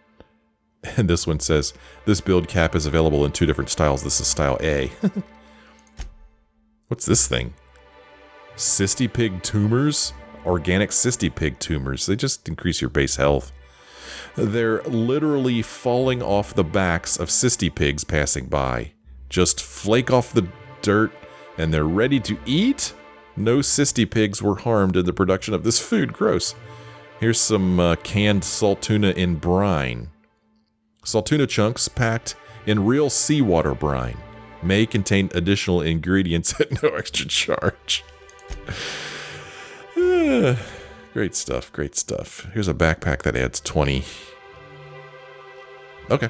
Speaker 1: And this one says, this build cap is available in 2 different styles. This is style A. What's this thing? Cysty pig tumors? Organic cysty pig tumors. They just increase your base health. They're literally falling off the backs of cysty pigs passing by. Just flake off the dirt and they're ready to eat? No cysty pigs were harmed in the production of this food. Gross. Here's some canned salt tuna in brine. Salt tuna chunks packed in real seawater brine. May contain additional ingredients at no extra charge. Great stuff, great stuff. Here's a backpack that adds 20. Okay.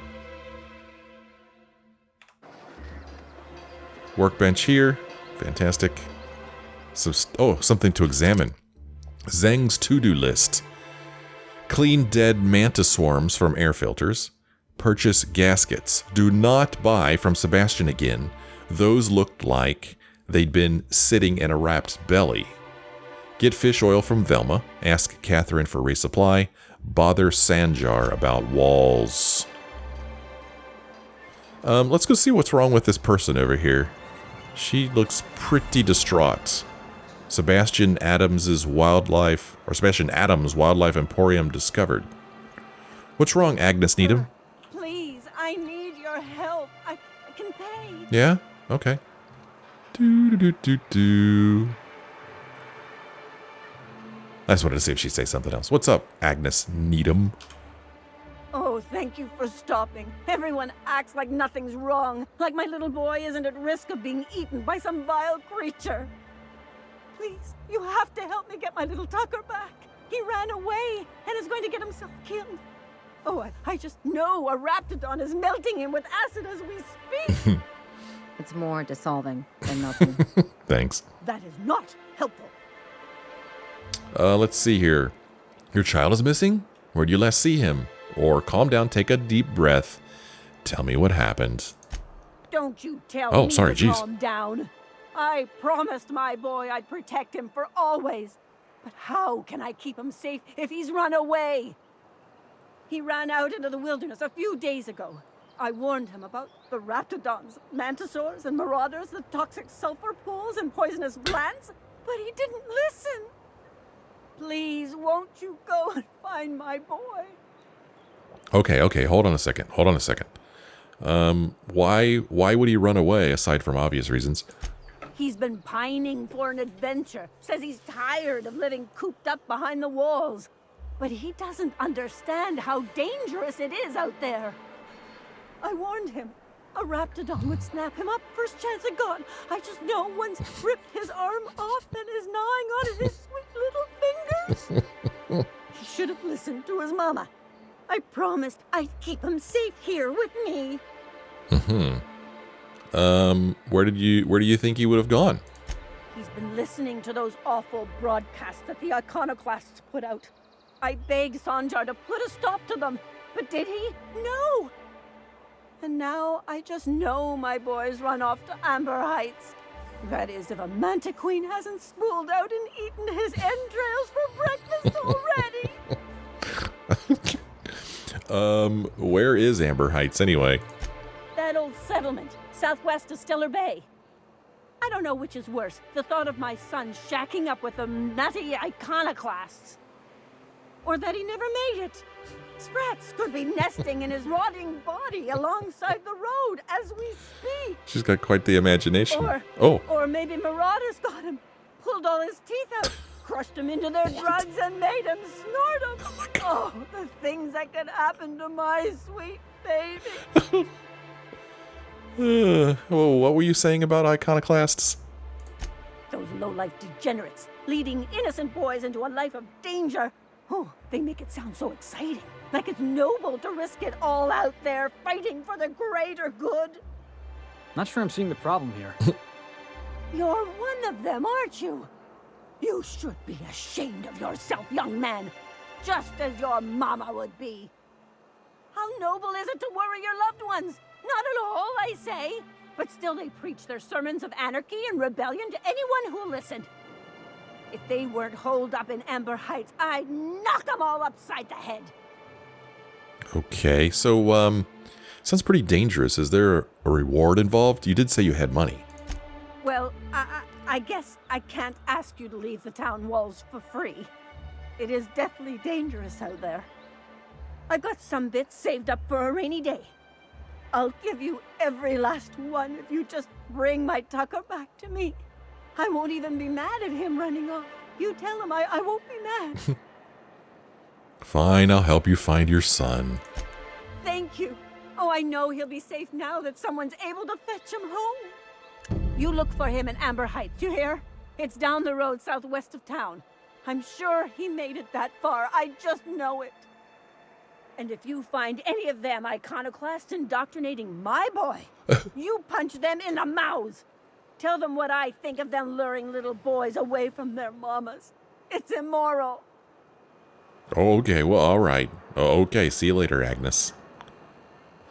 Speaker 1: Workbench here. Fantastic. Something to examine. Zhang's to-do list. Clean dead mantis swarms from air filters. Purchase gaskets. Do not buy from Sebastian again. Those looked like they'd been sitting in a rat's belly. Get fish oil from Velma. Ask Catherine for resupply. Bother Sanjar about walls. Let's go see what's wrong with this person over here. She looks pretty distraught. Sebastian Adams' Wildlife Emporium discovered. What's wrong, Agnes Needham?
Speaker 12: Please, I need your help. I can pay.
Speaker 1: Yeah? Okay. Do. I just wanted to see if she'd say something else. What's up, Agnes Needham?
Speaker 12: Oh, thank you for stopping. Everyone acts like nothing's wrong, like my little boy isn't at risk of being eaten by some vile creature. Please, you have to help me get my little Tucker back. He ran away and is going to get himself killed. Oh, I just know a raptidon is melting him with acid as we speak.
Speaker 7: It's more dissolving than melting.
Speaker 1: Thanks.
Speaker 12: That is not helpful.
Speaker 1: Let's see here. Your child is missing? Where'd you last see him? Or calm down, take a deep breath. Tell me what happened.
Speaker 12: Don't you tell me
Speaker 1: sorry,
Speaker 12: to
Speaker 1: jeez.
Speaker 12: calm down. I promised my boy I'd protect him for always. But how can I keep him safe if he's run away? He ran out into the wilderness a few days ago. I warned him about the raptidons, mantisaurs, and marauders, the toxic sulfur pools, and poisonous plants, but he didn't listen. Please, won't you go and find my boy?
Speaker 1: Okay, hold on a second. Why would he run away, aside from obvious reasons?
Speaker 12: He's been pining for an adventure. Says he's tired of living cooped up behind the walls. But he doesn't understand how dangerous it is out there. I warned him. A raptidon would snap him up first chance it got. I just know one's ripped his arm off and is gnawing on his sweet little fingers. He should have listened to his mama. I promised I'd keep him safe here with me.
Speaker 1: Where do you think he would have gone?
Speaker 12: He's been listening to those awful broadcasts that the iconoclasts put out. I begged Sanjar to put a stop to them, but did he? No! And now I just know my boys run off to Amber Heights. That is, if a manta queen hasn't spooled out and eaten his entrails for breakfast already.
Speaker 1: Where is Amber Heights anyway?
Speaker 12: That old settlement, southwest of Stellar Bay. I don't know which is worse, the thought of my son shacking up with them nutty iconoclasts, or that he never made it. Sprats could be nesting in his rotting body alongside the road as we speak.
Speaker 1: She's got quite the imagination.
Speaker 12: Or maybe marauders got him, pulled all his teeth out, crushed him into their drugs and made him snort them. Oh, the things that could happen to my sweet baby.
Speaker 1: What were you saying about iconoclasts?
Speaker 12: Those low-life degenerates, leading innocent boys into a life of danger. Oh, they make it sound so exciting. Like it's noble to risk it all out there, fighting for the greater good.
Speaker 6: Not sure I'm seeing the problem here.
Speaker 12: You're one of them, aren't you? You should be ashamed of yourself, young man. Just as your mama would be. How noble is it to worry your loved ones? Not at all, I say. But still they preach their sermons of anarchy and rebellion to anyone who listened. If they weren't holed up in Amber Heights, I'd knock them all upside the head.
Speaker 1: Okay, so, sounds pretty dangerous. Is there a reward involved? You did say you had money.
Speaker 12: Well, I guess I can't ask you to leave the town walls for free. It is deathly dangerous out there. I've got some bits saved up for a rainy day. I'll give you every last one if you just bring my Tucker back to me. I won't even be mad at him running off. You tell him I won't be mad.
Speaker 1: Fine, I'll help you find your son.
Speaker 12: Thank you. Oh, I know he'll be safe now that someone's able to fetch him home. You look for him in Amber Heights, you hear? It's down the road southwest of town. I'm sure he made it that far. I just know it. And if you find any of them iconoclasts indoctrinating my boy, you punch them in the mouths. Tell them what I think of them luring little boys away from their mamas. It's immoral.
Speaker 1: Okay, well, all right. Okay, see you later, Agnes.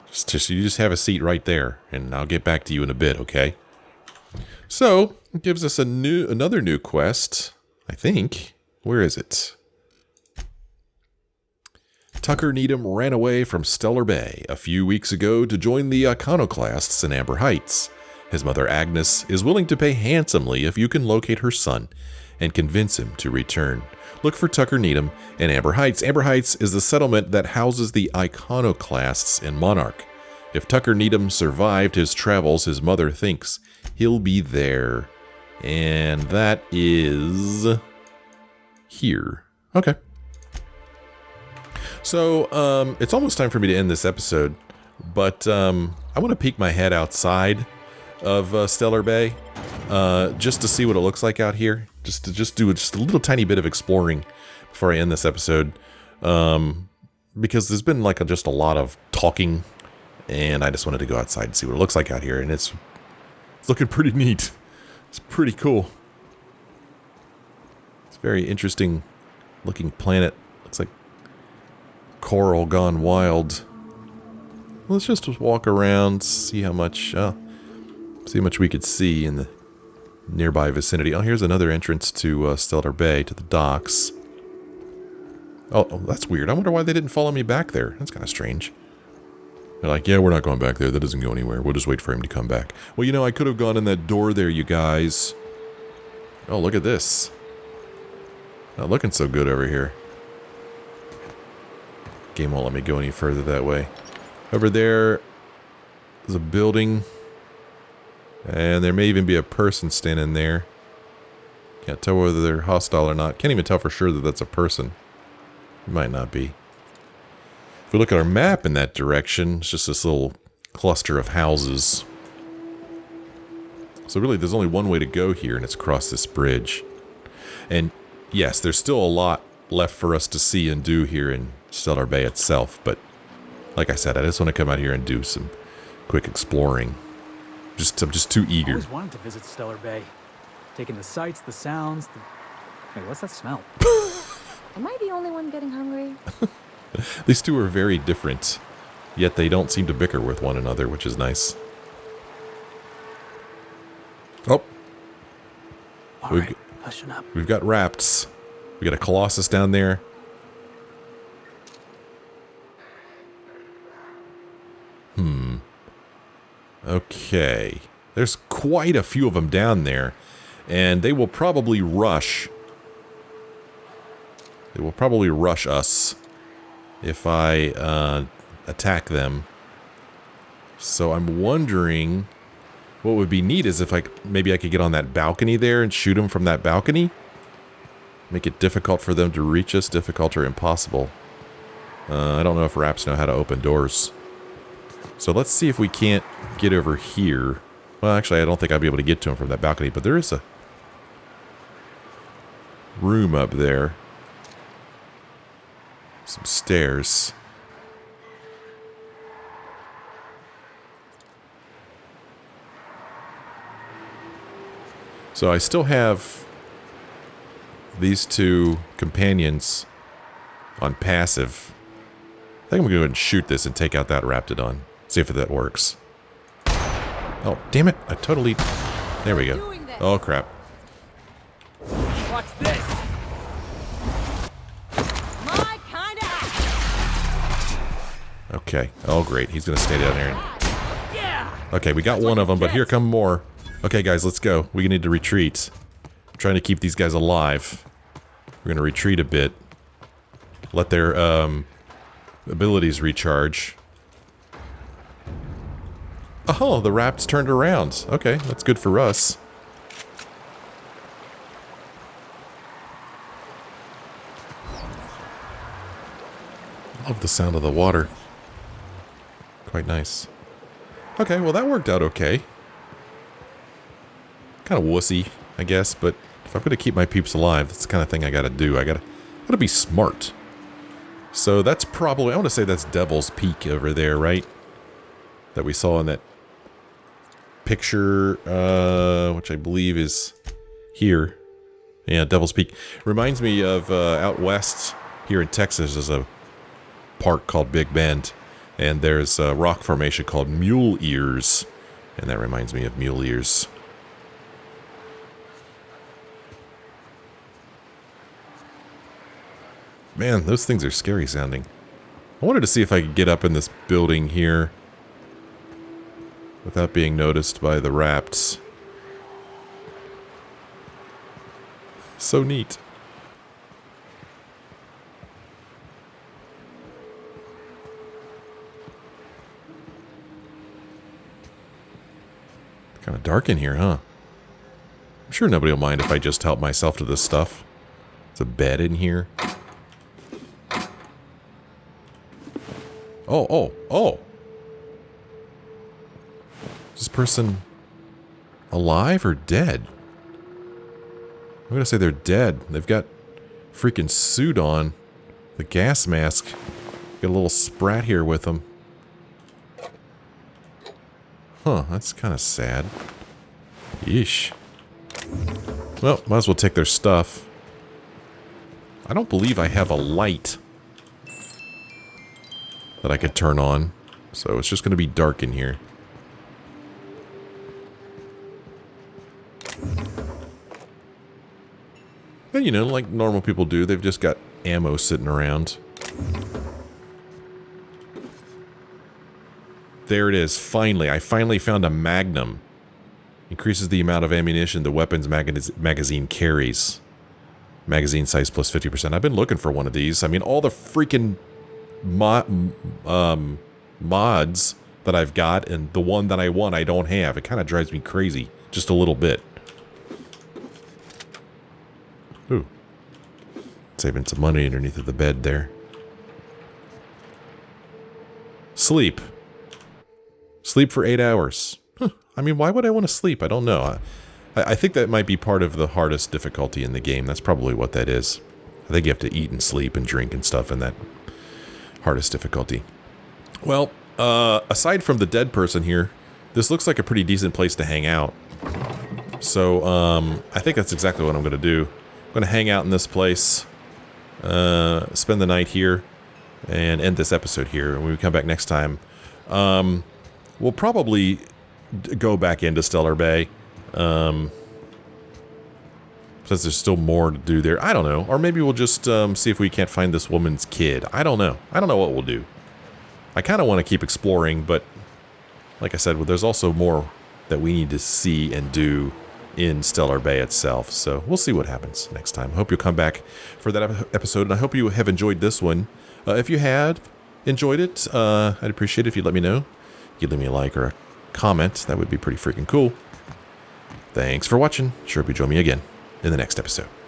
Speaker 1: You just have a seat right there, and I'll get back to you in a bit, okay? So, it gives us another new quest, I think. Where is it? Tucker Needham ran away from Stellar Bay a few weeks ago to join the iconoclasts in Amber Heights. His mother, Agnes, is willing to pay handsomely if you can locate her son and convince him to return. Look for Tucker Needham in Amber Heights. Amber Heights is the settlement that houses the iconoclasts in Monarch. If Tucker Needham survived his travels, his mother thinks he'll be there. And that is here. Okay. So, it's almost time for me to end this episode, but I want to peek my head outside of Stellar Bay, just to see what it looks like out here. Just to do a little tiny bit of exploring before I end this episode, because there's been like just a lot of talking, and I just wanted to go outside and see what it looks like out here, and it's looking pretty neat. It's pretty cool. It's a very interesting looking planet. Looks like coral gone wild. Let's just walk around, see how much we could see in the nearby vicinity. Oh, here's another entrance to Stellar Bay, to the docks. Oh, that's weird. I wonder why they didn't follow me back there. That's kind of strange. They're like, yeah, we're not going back there. That doesn't go anywhere. We'll just wait for him to come back. Well, you know, I could have gone in that door there, you guys. Oh, look at this. Not looking so good over here. Game won't let me go any further that way. Over there is a building. And there may even be a person standing there. Can't tell whether they're hostile or not. Can't even tell for sure that that's a person. It might not be. If we look at our map in that direction, it's just this little cluster of houses. So really, there's only one way to go here, and it's across this bridge. And yes, there's still a lot left for us to see and do here in Stellar Bay itself. But like I said, I just want to come out here and do some quick exploring. I'm just too eager.
Speaker 6: I always wanted to visit Stellar Bay. Taking the sights, the sounds, Wait, what's that smell?
Speaker 7: Am I the only one getting hungry?
Speaker 1: These two are very different, yet they don't seem to bicker with one another, which is nice. Oh.
Speaker 8: All right, hushing up.
Speaker 1: We've got Rapts. We got a Colossus down there. Okay. There's quite a few of them down there, and they will probably rush. They will probably rush us if I attack them. So I'm wondering, what would be neat is if maybe I could get on that balcony there and shoot them from that balcony. Make it difficult for them to reach us, difficult or impossible. I don't know if Raps know how to open doors. So let's see if we can't get over here. Well, actually, I don't think I'll be able to get to him from that balcony, but there is a room up there. Some stairs. So I still have these two companions on passive. I think I'm going to go ahead and shoot this and take out that Raptidon. See if that works. Oh, damn it. I totally... There we go. Oh, crap.
Speaker 12: Watch this. My kind of.
Speaker 1: Okay. Oh, great. He's going to stay down there.
Speaker 12: Yeah.
Speaker 1: Okay, we got one of them, but here come more. Okay, guys, let's go. We need to retreat. I'm trying to keep these guys alive. We're going to retreat a bit. Let their abilities recharge. Oh, the Raps turned around. Okay, that's good for us. Love the sound of the water. Quite nice. Okay, well that worked out okay. Kind of wussy, I guess, but if I'm going to keep my peeps alive, that's the kind of thing I gotta do. I gotta be smart. So that's probably, I want to say that's Devil's Peak over there, right? That we saw in that picture, which I believe is here. Yeah, Devil's Peak. Reminds me of out west here in Texas, there's a park called Big Bend, and there's a rock formation called Mule Ears, and that reminds me of Mule Ears. Man, those things are scary sounding. I wanted to see if I could get up in this building here without being noticed by the Rapts. So neat. Kind of dark in here, huh? I'm sure nobody will mind if I just help myself to this stuff. There's a bed in here. Oh. Is this person alive or dead? I'm gonna say they're dead. They've got freaking suit on. The gas mask. Got a little sprat here with them. Huh, that's kind of sad. Yeesh. Well, might as well take their stuff. I don't believe I have a light that I could turn on, so it's just going to be dark in here. And you know, like normal people do, they've just got ammo sitting around. There it is, finally. I finally found a Magnum. Increases the amount of ammunition the weapon's magazine carries. Magazine size plus 50%. I've been looking for one of these. I mean, all the freaking mods that I've got, and the one that I want I don't have. It kind of drives me crazy, just a little bit. Ooh. Saving some money underneath of the bed there. Sleep. Sleep for 8 hours. Huh. I mean, why would I want to sleep? I don't know. I think that might be part of the hardest difficulty in the game. That's probably what that is. I think you have to eat and sleep and drink and stuff in that hardest difficulty. Well, aside from the dead person here, this looks like a pretty decent place to hang out. So, I think that's exactly what I'm going to do. I'm going to hang out in this place spend the night here and end this episode here. And when we come back next time, we'll probably go back into Stellar Bay. Since there's still more to do there. I don't know. Or maybe we'll just see if we can't find this woman's kid. I don't know. I don't know what we'll do. I kind of want to keep exploring, but like I said, well, there's also more that we need to see and do in Stellar Bay itself. So we'll see what happens next time. I hope you'll come back for that episode, and I hope you have enjoyed this one. If you had enjoyed it, I'd appreciate it if you'd let me know. You could leave me a like or a comment. That would be pretty freaking cool. Thanks for watching. Sure hope you join me again in the next episode.